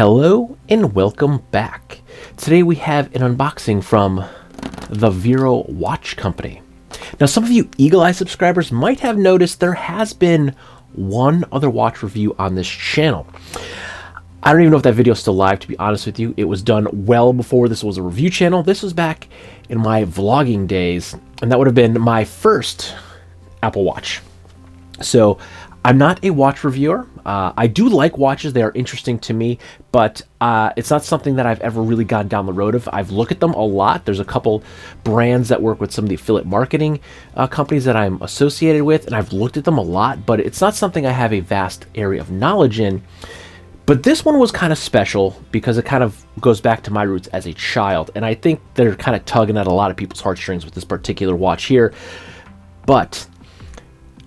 Hello and welcome back. Today we have an unboxing from the Vero watch company. Now some of you Eagle Eye subscribers might have noticed there has been one other watch review on this channel. I don't even know if that video is still live, to be honest with you. It was done well before this was a review channel. This was back in my vlogging days, and that would have been my first Apple Watch. So I'm not a watch reviewer. I do like watches. They are interesting to me, but it's not something that I've ever really gone down the road of. I've looked at them a lot. There's a couple brands that work with some of the affiliate marketing companies that I'm associated with, and I've looked at them a lot, but it's not something I have a vast area of knowledge in. But this one was kind of special because it kind of goes back to my roots as a child, and I think they're kind of tugging at a lot of people's heartstrings with this particular watch here. But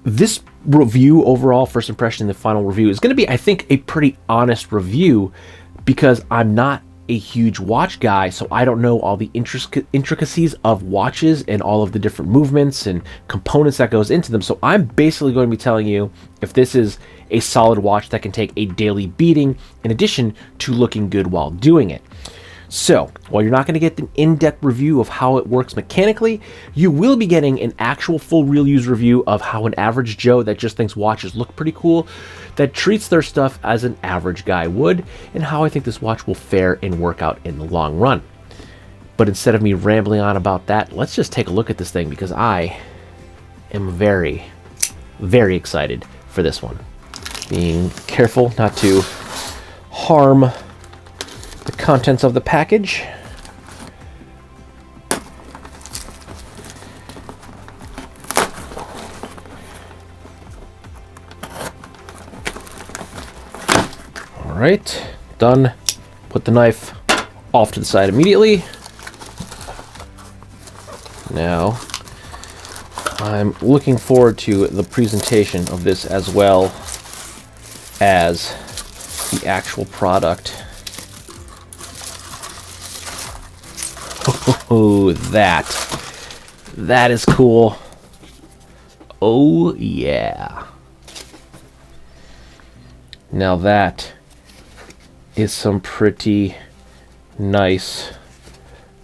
this review overall, first impression, the final review is going to be, I think, a pretty honest review because I'm not a huge watch guy, so I don't know all the intricacies of watches and all of the different movements and components that goes into them. So I'm basically going to be telling you if this is a solid watch that can take a daily beating in addition to looking good while doing it. So, while you're not going to get an in-depth review of how it works mechanically, you will be getting an actual full real use review of how an average Joe that just thinks watches look pretty cool, that treats their stuff as an average guy would, and how I think this watch will fare and work out in the long run. But instead of me rambling on about that, let's just take a look at this thing because I am very, very excited for this one. Being careful not to harm the contents of the package. All right, done. Put the knife off to the side immediately. Now, I'm looking forward to the presentation of this as well as the actual product. Oh, that is cool. Oh, yeah. Now that is some pretty nice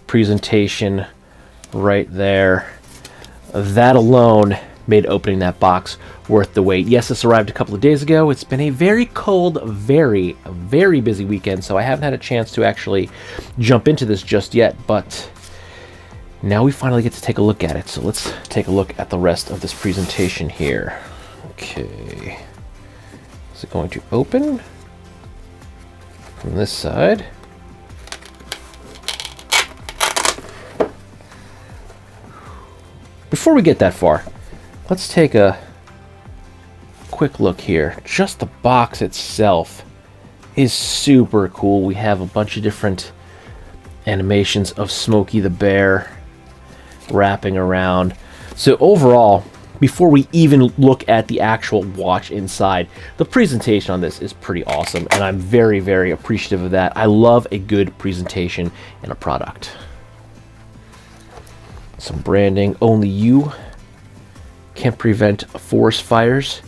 presentation right there. That alone made opening that box worth the wait. Yes, this arrived a couple of days ago. It's been a very cold, very, very busy weekend, so I haven't had a chance to actually jump into this just yet, but now we finally get to take a look at it. So let's take a look at the rest of this presentation here. Okay. Is it going to open from this side? Before we get that far, let's take a quick look here. Just the box itself is super cool. We have a bunch of different animations of Smokey the bear wrapping around. So overall, before we even look at the actual watch inside, the presentation on this is pretty awesome, and I'm very, very appreciative of that. I love a good presentation in a product. Some branding. Only you can prevent forest fires.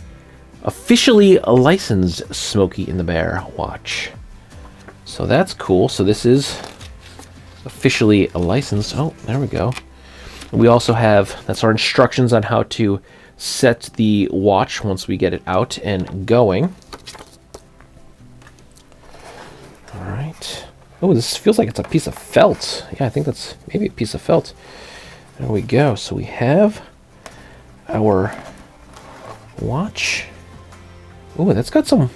Officially licensed Smokey and the Bear watch. So that's cool. So this is officially a license. Oh, there we go. We also have, that's our instructions on how to set the watch once we get it out and going. All right. Oh, this feels like it's a piece of felt. Yeah, I think that's maybe a piece of felt. There we go. So we have our watch. Oh, it's got some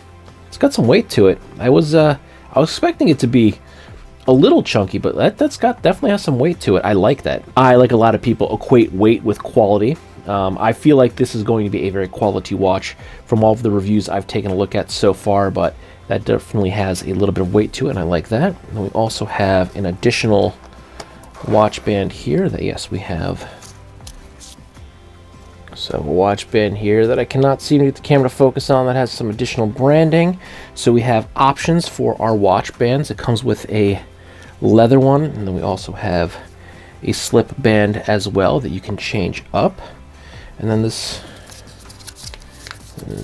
weight to it. I was expecting it to be a little chunky, but definitely has some weight to it. I like that. I, like a lot of people, equate weight with quality. I feel like this is going to be a very quality watch from all of the reviews I've taken a look at so far, but that definitely has a little bit of weight to it, and I like that. And we also have an additional watch band here that, yes, we have. So a watch band here that I cannot seem to get the camera to focus on that has some additional branding. So we have options for our watch bands. It comes with a leather one, and then we also have a slip band as well that you can change up. And then there's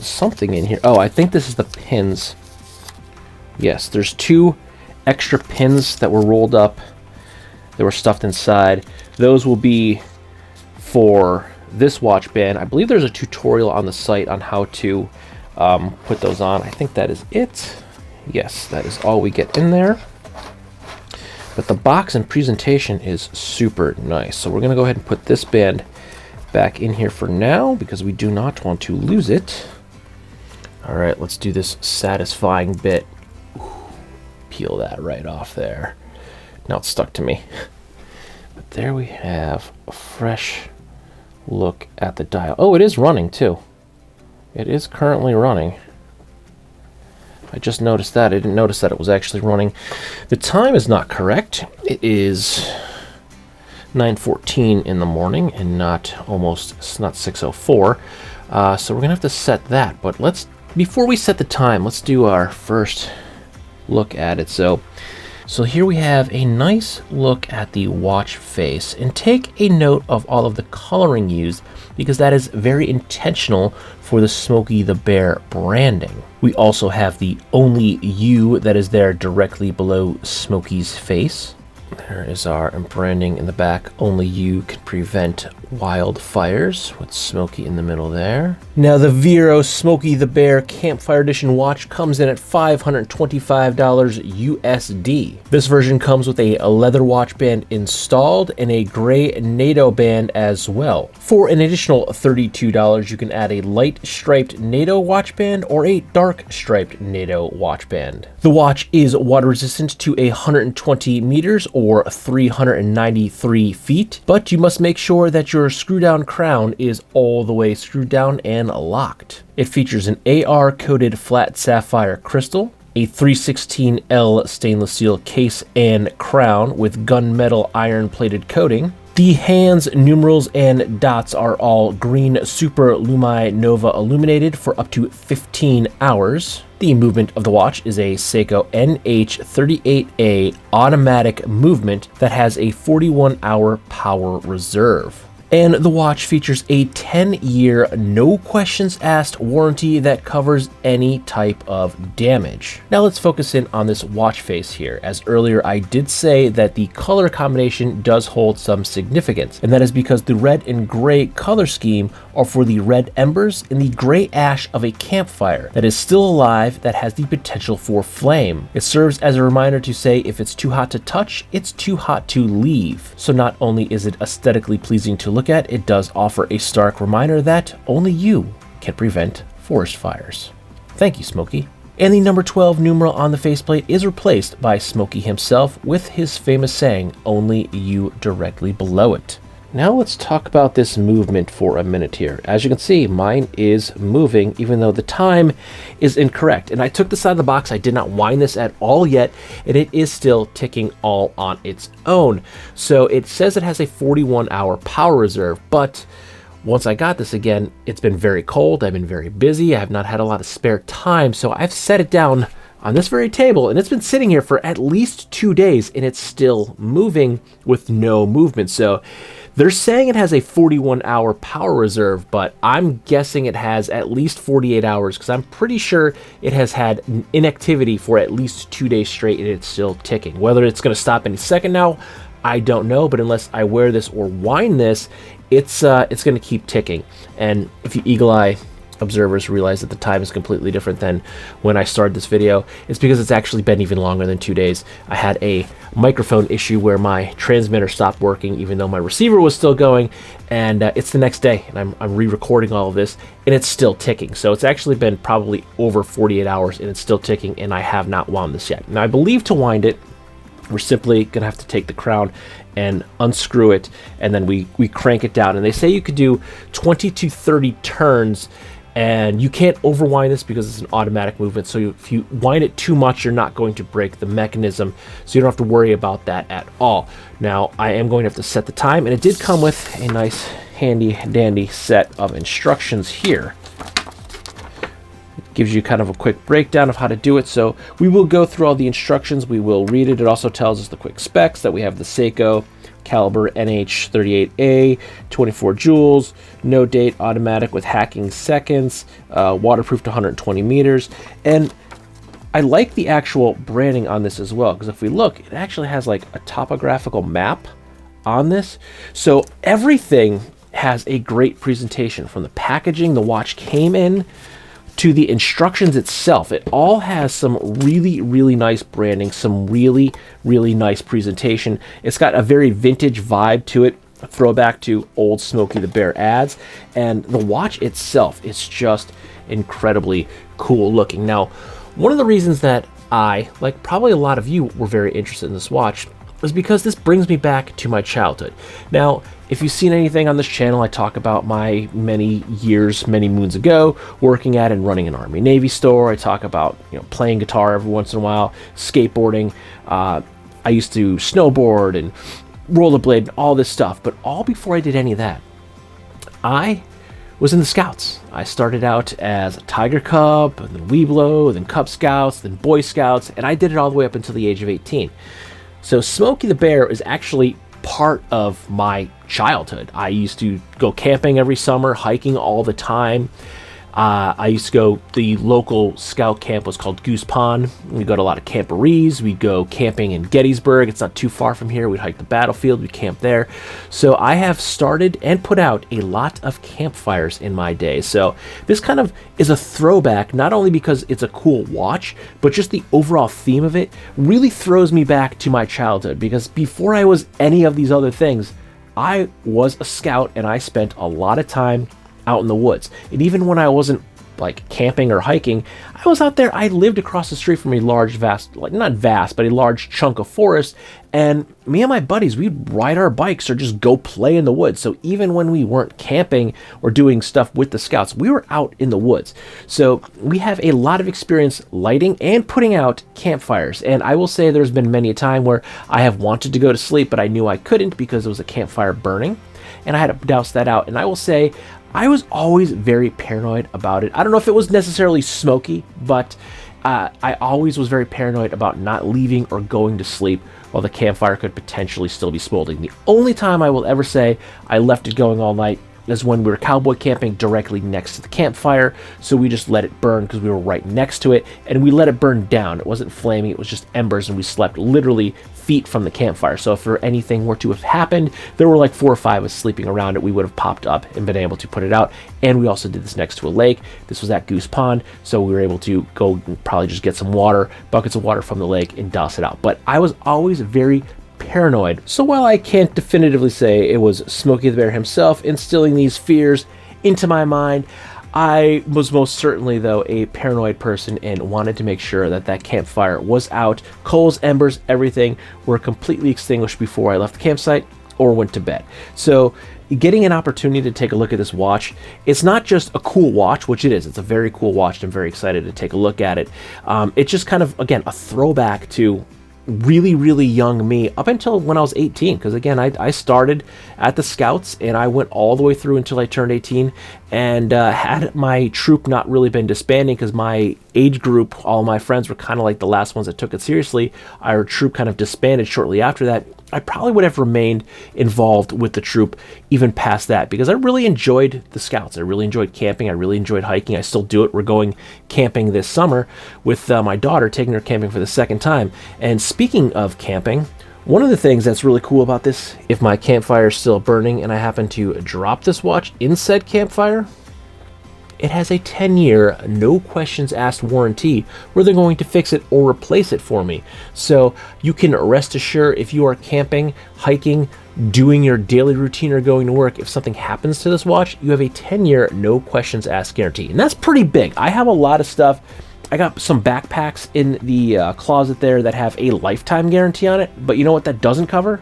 something in here. Oh, I think this is the pins Yes, there's 2 extra pins that were rolled up that were stuffed inside. Those will be for this watch band. I believe there's a tutorial on the site on how to put those on. I think that is it. Yes, that is all we get in there. But the box and presentation is super nice. So we're going to go ahead and put this band back in here for now because we do not want to lose it. All right, let's do this satisfying bit. Ooh, peel that right off there. Now it's stuck to me. But there we have a fresh look at the dial. Oh, it is running too. It is currently running. I just noticed that. I didn't notice that it was actually running. The time is not correct. It is 9:14 in the morning and not 6:04. So we're gonna have to set that. But before we set the time, let's do our first look at it. So here we have a nice look at the watch face, and take a note of all of the coloring used because that is very intentional for the Smokey the Bear branding. We also have the only U that is there directly below Smokey's face. There is our branding in the back. Only you can prevent wildfires, with Smokey in the middle there. Now the Vero Smokey the Bear Campfire Edition watch comes in at $525 USD. This version comes with a leather watch band installed and a gray NATO band as well. For an additional $32, you can add a light striped NATO watch band or a dark striped NATO watch band. The watch is water resistant to 120 meters or 393 feet, but you must make sure that your screw down crown is all the way screwed down and locked. It features an AR coated flat sapphire crystal, a 316L stainless steel case and crown with gunmetal iron plated coating. The hands, numerals, and dots are all green Super Lumi Nova illuminated for up to 15 hours. The movement of the watch is a Seiko NH38A automatic movement that has a 41-hour power reserve. And the watch features a 10-year, no questions asked warranty that covers any type of damage. Now let's focus in on this watch face here. As earlier I did say that the color combination does hold some significance, and that is because the red and gray color scheme are for the red embers and the gray ash of a campfire that is still alive that has the potential for flame. It serves as a reminder to say if it's too hot to touch, it's too hot to leave. So not only is it aesthetically pleasing to look at, it does offer a stark reminder that only you can prevent forest fires. Thank you, Smokey. And the number 12 numeral on the faceplate is replaced by Smokey himself with his famous saying, "Only you," directly below it. Now let's talk about this movement for a minute here. As you can see, mine is moving even though the time is incorrect. And I took this out of the box. I did not wind this at all yet, and it is still ticking all on its own. So it says it has a 41-hour power reserve, but once I got this again, it's been very cold. I've been very busy. I have not had a lot of spare time, so I've set it down on this very table, and it's been sitting here for at least 2 days, and it's still moving with no movement. So they're saying it has a 41-hour power reserve, but I'm guessing it has at least 48 hours because I'm pretty sure it has had inactivity for at least 2 days straight, and it's still ticking. Whether it's going to stop any second now, I don't know, but unless I wear this or wind this, it's going to keep ticking. And if you eagle eye observers realize that the time is completely different than when I started this video, it's because it's actually been even longer than 2 days. I had a microphone issue where my transmitter stopped working even though my receiver was still going, and it's the next day, and I'm re-recording all of this, and it's still ticking. So it's actually been probably over 48 hours, and it's still ticking, and I have not wound this yet. Now I believe to wind it, we're simply gonna have to take the crown and unscrew it, and then we crank it down. And they say you could do 20 to 30 turns, and you can't overwind this because it's an automatic movement. So if you wind it too much, you're not going to break the mechanism. So you don't have to worry about that at all. Now I am going to have to set the time, and it did come with a nice handy dandy set of instructions here. It gives you kind of a quick breakdown of how to do it. So we will go through all the instructions. We will read it. It also tells us the quick specs that we have the Seiko caliber NH38A, 24 joules, no date, automatic with hacking seconds, waterproof to 120 meters. And I like the actual branding on this as well, because if we look, it actually has like a topographical map on this. So everything has a great presentation, from the packaging the watch came in to the instructions itself. It all has some really, really nice branding, some really, really nice presentation. It's got a very vintage vibe to it, a throwback to old Smokey the Bear ads, and the watch itself is just incredibly cool looking. Now, one of the reasons that I, like probably a lot of you, were very interested in this watch is because this brings me back to my childhood. Now, if you've seen anything on this channel, I talk about my many years, many moons ago, working at and running an Army Navy store. I talk about, playing guitar every once in a while, skateboarding. I used to snowboard and rollerblade, all this stuff. But all before I did any of that, I was in the Scouts. I started out as a Tiger Cub, and then Weeblo, then Cub Scouts, then Boy Scouts, and I did it all the way up until the age of 18. So Smokey the Bear is actually part of my childhood. I used to go camping every summer, hiking all the time. I used to go, the local scout camp was called Goose Pond. We'd go to a lot of camporees. We'd go camping in Gettysburg. It's not too far from here. We'd hike the battlefield. We'd camp there. So I have started and put out a lot of campfires in my day. So this kind of is a throwback, not only because it's a cool watch, but just the overall theme of it really throws me back to my childhood, because before I was any of these other things, I was a scout and I spent a lot of time out in the woods. And even when I wasn't like camping or hiking, I was out there. I lived across the street from a large, vast, like not vast, but a large chunk of forest. And me and my buddies, we'd ride our bikes or just go play in the woods. So even when we weren't camping or doing stuff with the Scouts, we were out in the woods. So we have a lot of experience lighting and putting out campfires. And I will say there's been many a time where I have wanted to go to sleep, but I knew I couldn't because there was a campfire burning, and I had to douse that out. And I will say, I was always very paranoid about it. I don't know if it was necessarily Smokey, but I always was very paranoid about not leaving or going to sleep while the campfire could potentially still be smoldering. The only time I will ever say I left it going all night is when we were cowboy camping directly next to the campfire. So we just let it burn because we were right next to it, and we let it burn down. It wasn't flaming, it was just embers, and we slept literally feet from the campfire. So if anything were to have happened, there were like 4 or 5 of us sleeping around it, we would have popped up and been able to put it out. And we also did this next to a lake. This was at Goose Pond, so we were able to go and probably just get some water, buckets of water from the lake, and douse it out. But I was always very paranoid. So while I can't definitively say it was Smokey the Bear himself instilling these fears into my mind, I was most certainly, though, a paranoid person and wanted to make sure that that campfire was out. Coals, embers, everything were completely extinguished before I left the campsite or went to bed. So getting an opportunity to take a look at this watch, it's not just a cool watch, which it is. It's a very cool watch. I'm very excited to take a look at it. It's just kind of, again, a throwback to really, really young me up until when I was 18, because again, I started at the Scouts and I went all the way through until I turned 18, and had my troop not really been disbanding, because my age group, all my friends were kind of like the last ones that took it seriously, our troop kind of disbanded shortly after that, I probably would have remained involved with the troop even past that, because I really enjoyed the Scouts. I really enjoyed camping. I really enjoyed hiking. I still do it. We're going camping this summer with my daughter, taking her camping for the second time. And speaking of camping, one of the things that's really cool about this, if my campfire is still burning and I happen to drop this watch in said campfire, it has a 10-year, no questions asked warranty where they're going to fix it or replace it for me. So you can rest assured, if you are camping, hiking, doing your daily routine, or going to work, if something happens to this watch, you have a 10-year, no questions asked guarantee. And that's pretty big. I have a lot of stuff. I got some backpacks in the closet there that have a lifetime guarantee on it, but you know what that doesn't cover?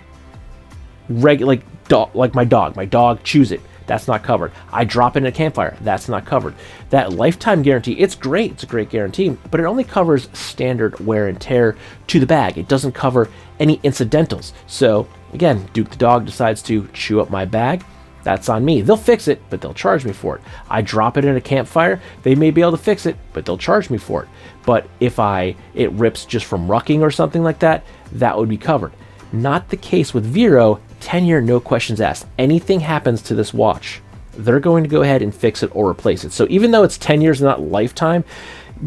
Like my dog. My dog chews it. That's not covered. I drop it in a campfire. That's not covered. That lifetime guarantee, it's great. It's a great guarantee, but it only covers standard wear and tear to the bag. It doesn't cover any incidentals. So again, Duke the dog decides to chew up my bag. That's on me. They'll fix it, but they'll charge me for it. I drop it in a campfire. They may be able to fix it, but they'll charge me for it. But if it rips just from rucking or something like that, that would be covered. Not the case with Vero. 10-year, no questions asked. Anything happens to this watch, they're going to go ahead and fix it or replace it. So even though it's 10 years and not lifetime,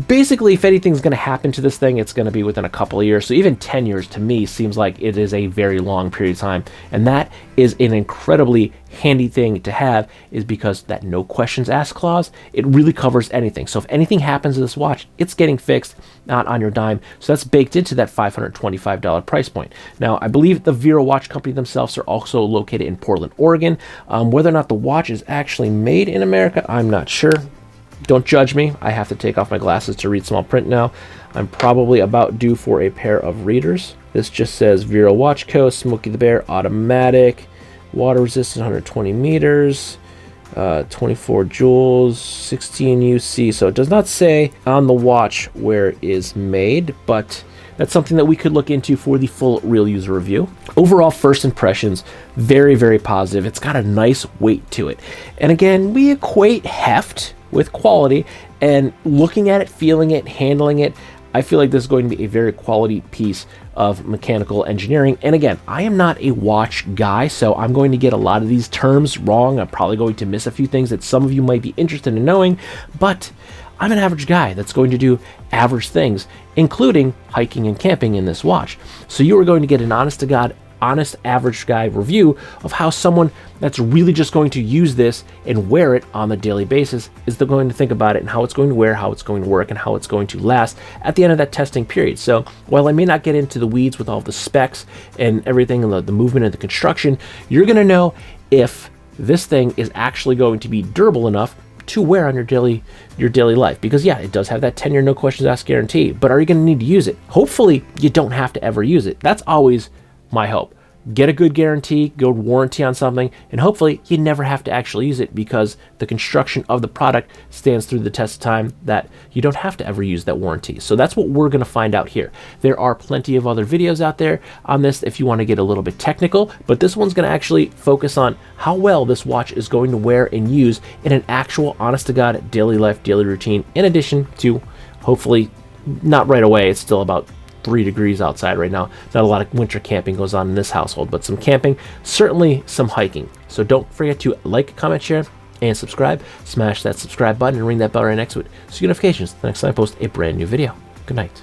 basically, if anything's going to happen to this thing, it's going to be within a couple of years. So even 10 years to me seems like it is a very long period of time. And that is an incredibly handy thing to have, is because that no questions asked clause, it really covers anything. So if anything happens to this watch, it's getting fixed, not on your dime. So that's baked into that $525 price point. Now, I believe the Vero watch company themselves are also located in Portland, Oregon. Whether or not the watch is actually made in America, I'm not sure. Don't judge me. I have to take off my glasses to read small print now. I'm probably about due for a pair of readers. This just says Vero Watch Co., Smokey the Bear, automatic, water resistant, 120 meters, 24 joules, 16 UC. So it does not say on the watch where it is made, but that's something that we could look into for the full real user review. Overall, first impressions, very, very positive. It's got a nice weight to it. And again, we equate heft with quality, and looking at it, feeling it, handling it, I feel like this is going to be a very quality piece of mechanical engineering. And again, I am not a watch guy, so I'm going to get a lot of these terms wrong. I'm probably going to miss a few things that some of you might be interested in knowing, but I'm an average guy that's going to do average things, including hiking and camping in this watch. So you are going to get an honest to God, honest average guy review of how someone that's really just going to use this and wear it on a daily basis is going to think about it, and how it's going to wear, how it's going to work, and how it's going to last at the end of that testing period. So while I may not get into the weeds with all the specs and everything, and the movement and the construction, you're going to know if this thing is actually going to be durable enough to wear on your daily life. Because yeah, it does have that 10-year no questions asked guarantee, but are you going to need to use it? Hopefully you don't have to ever use it. That's always my hope. Get a good guarantee, good warranty on something, and hopefully you never have to actually use it, because the construction of the product stands through the test of time that you don't have to ever use that warranty. So that's what we're going to find out here. There are plenty of other videos out there on this if you want to get a little bit technical, but this one's going to actually focus on how well this watch is going to wear and use in an actual honest to God daily life, daily routine, in addition to hopefully not right away. It's still about 3 degrees outside right now. Not a lot of winter camping goes on in this household, but some camping, certainly some hiking. So don't forget to like, comment, share, and subscribe. Smash that subscribe button and ring that bell right next to it so you get notifications the next time I post a brand new video. Good night.